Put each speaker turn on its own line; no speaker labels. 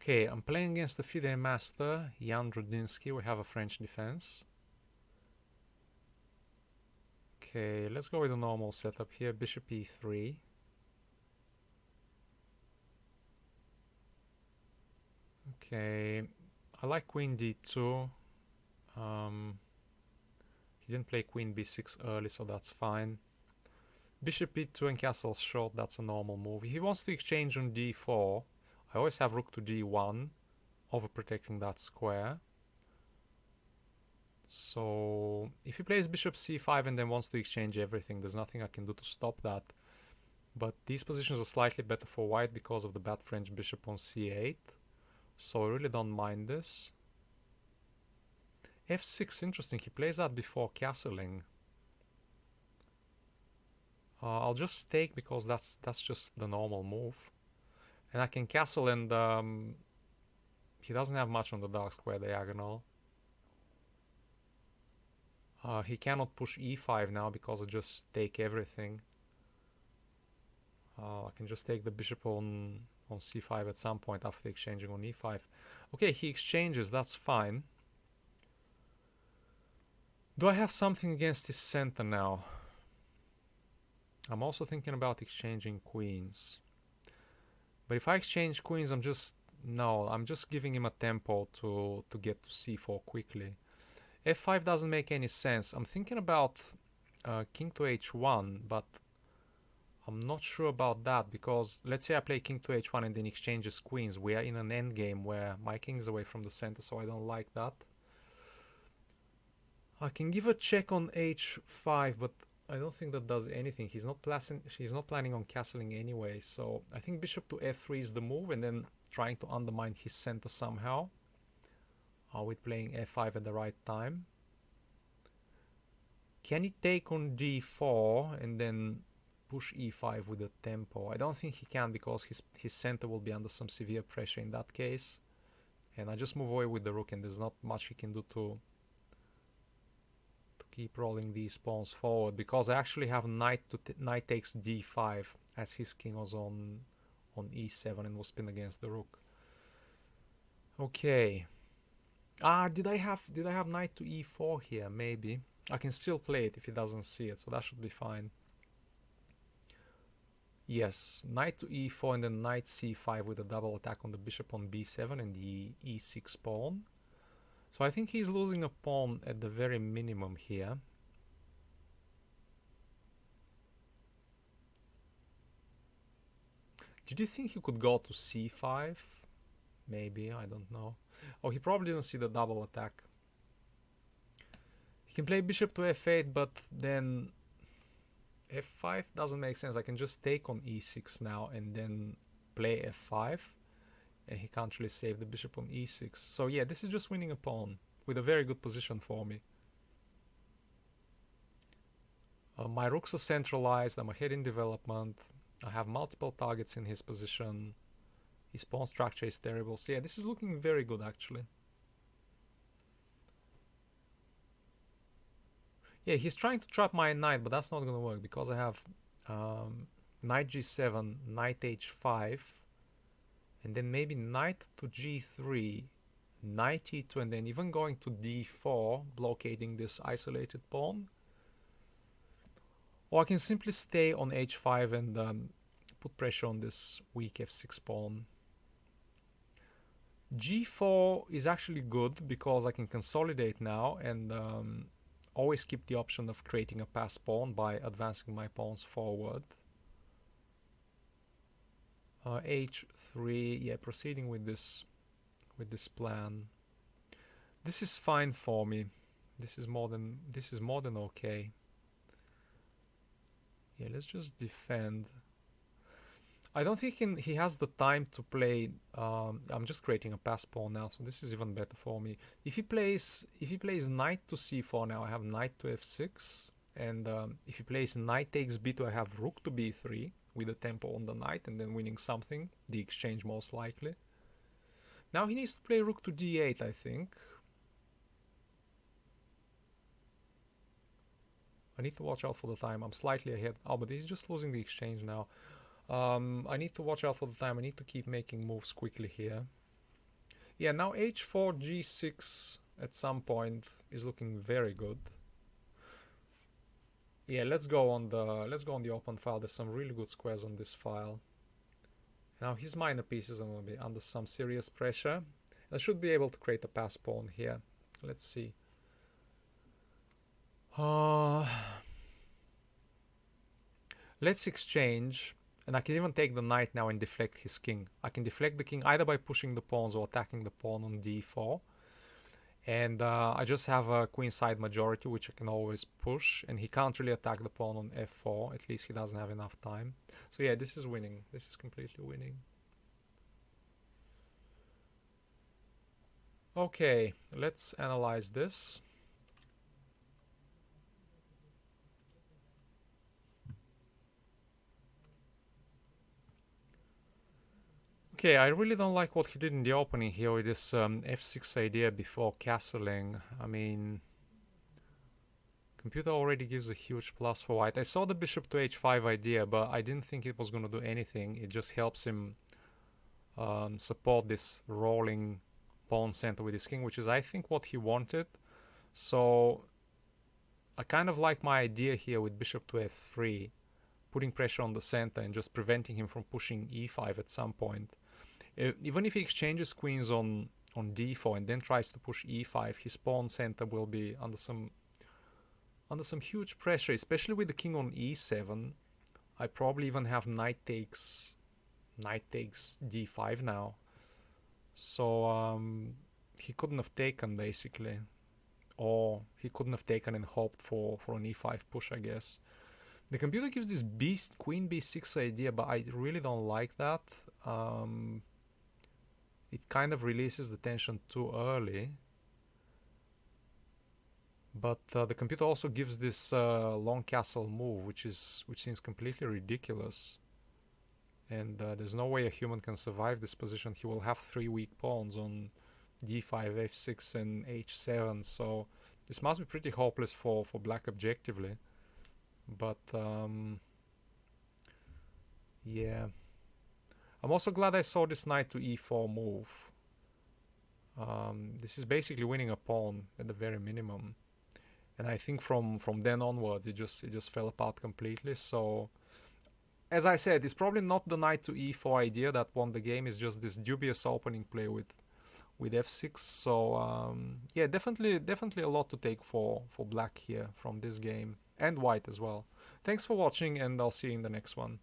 Okay, I'm playing against the FIDE master, Jan Dradinsky. We have a French defense. Okay, let's go with a normal setup here. Bishop e3. Okay, I like queen d2. He didn't play queen b6 early, so that's fine. Bishop e2 and castle's short, that's a normal move. If he wants to exchange on d4, I always have rook to d1, overprotecting that square. So if he plays bishop c5 and then wants to exchange everything, there's nothing I can do to stop that. But these positions are slightly better for white because of the bad French bishop on c8. So I really don't mind this. f6, interesting. He plays that before castling. I'll just take because that's just the normal move. And I can castle, and he doesn't have much on the dark square diagonal. He cannot push e5 now because I just take everything. I can just take the bishop on c5 at some point after exchanging on e5. Okay, he exchanges, that's fine. Do I have something against his center now? I'm also thinking about exchanging queens. But if I exchange queens, I'm just giving him a tempo to get to c4 quickly. f5 doesn't make any sense. I'm thinking about king to h1, but I'm not sure about that because let's say I play king to h1 and then exchanges queens. We are in an endgame where my king is away from the center, so I don't like that. I can give a check on h5, but I don't think that does anything. He's not planning on castling anyway, so I think bishop to f3 is the move, and then trying to undermine his center somehow. With playing f5 at the right time. Can he take on d4 and then push e5 with a tempo? I don't think he can because his center will be under some severe pressure in that case. And I just move away with the rook, and there's not much he can do to keep rolling these pawns forward because I actually have knight takes d5 as his king was on e7 and was pinned against the rook. Okay. Did I have knight to e4 here? Maybe. I can still play it if he doesn't see it, so that should be fine. Yes, knight to e4 and then knight c5 with a double attack on the bishop on b7 and the e6 pawn. So I think he's losing a pawn at the very minimum here. Did you think he could go to c5? Maybe, I don't know. Oh, he probably didn't see the double attack. He can play bishop to f8, but then f5 doesn't make sense. I can just take on e6 now and then play f5. And he can't really save the bishop on e6. So yeah, this is just winning a pawn with a very good position for me. My rooks are centralized. I'm ahead in development. I have multiple targets in his position. His pawn structure is terrible. So yeah, this is looking very good actually. Yeah, he's trying to trap my knight, but that's not going to work because I have knight g7, knight h5, and then maybe knight to g3, knight e2, and then even going to d4, blockading this isolated pawn. Or I can simply stay on h5 and put pressure on this weak f6 pawn. g4 is actually good because I can consolidate now and always keep the option of creating a pass pawn by advancing my pawns forward. h3, yeah, proceeding with this plan. This is fine for me. This is more than okay. Yeah, let's just defend. I don't think he has the time to play. I'm just creating a pass pawn now, so this is even better for me. If he plays knight to c4 now, I have knight to f6, and if he plays knight takes b2, I have rook to b3 with a tempo on the knight, and then winning something, the exchange most likely. Now he needs to play rook to d8, I think. I need to watch out for the time. I'm slightly ahead. Oh, but he's just losing the exchange now. I need to watch out for the time. I need to keep making moves quickly here. Yeah, now h4, g6 at some point is looking very good. Yeah, let's go on the open file. There's some really good squares on this file. Now his minor pieces are going to be under some serious pressure. I should be able to create a pass pawn here. Let's see. Let's exchange, and I can even take the knight now and deflect his king. I can deflect the king either by pushing the pawns or attacking the pawn on d4. And I just have a queenside majority, which I can always push, and he can't really attack the pawn on f4. At least he doesn't have enough time. So yeah, this is winning. This is completely winning. Okay, let's analyze this. Okay, I really don't like what he did in the opening here with this f6 idea before castling. I mean, computer already gives a huge plus for white. I saw the bishop to h5 idea, but I didn't think it was going to do anything. It just helps him support this rolling pawn center with his king, which is, I think, what he wanted. So I kind of like my idea here with bishop to f3, putting pressure on the center and just preventing him from pushing e5 at some point. Even if he exchanges queens on d4 and then tries to push e5, his pawn center will be under some huge pressure, especially with the king on e7. I probably even have knight takes d5 now. So he couldn't have taken, basically. Or he couldn't have taken and hoped for an e5 push, I guess. The computer gives this queen b6 idea, but I really don't like that. It kind of releases the tension too early. But the computer also gives this long castle move, which seems completely ridiculous. And there's no way a human can survive this position. He will have 3 weak pawns on d5, f6, and h7. So this must be pretty hopeless for black objectively. But yeah, I'm also glad I saw this knight to e4 move. This is basically winning a pawn at the very minimum, and I think from then onwards it just fell apart completely. So as I said, it's probably not the knight to e4 idea that won the game. It's just this dubious opening play with f6. So yeah, definitely a lot to take for black here from this game, and white as well. Thanks for watching, and I'll see you in the next one.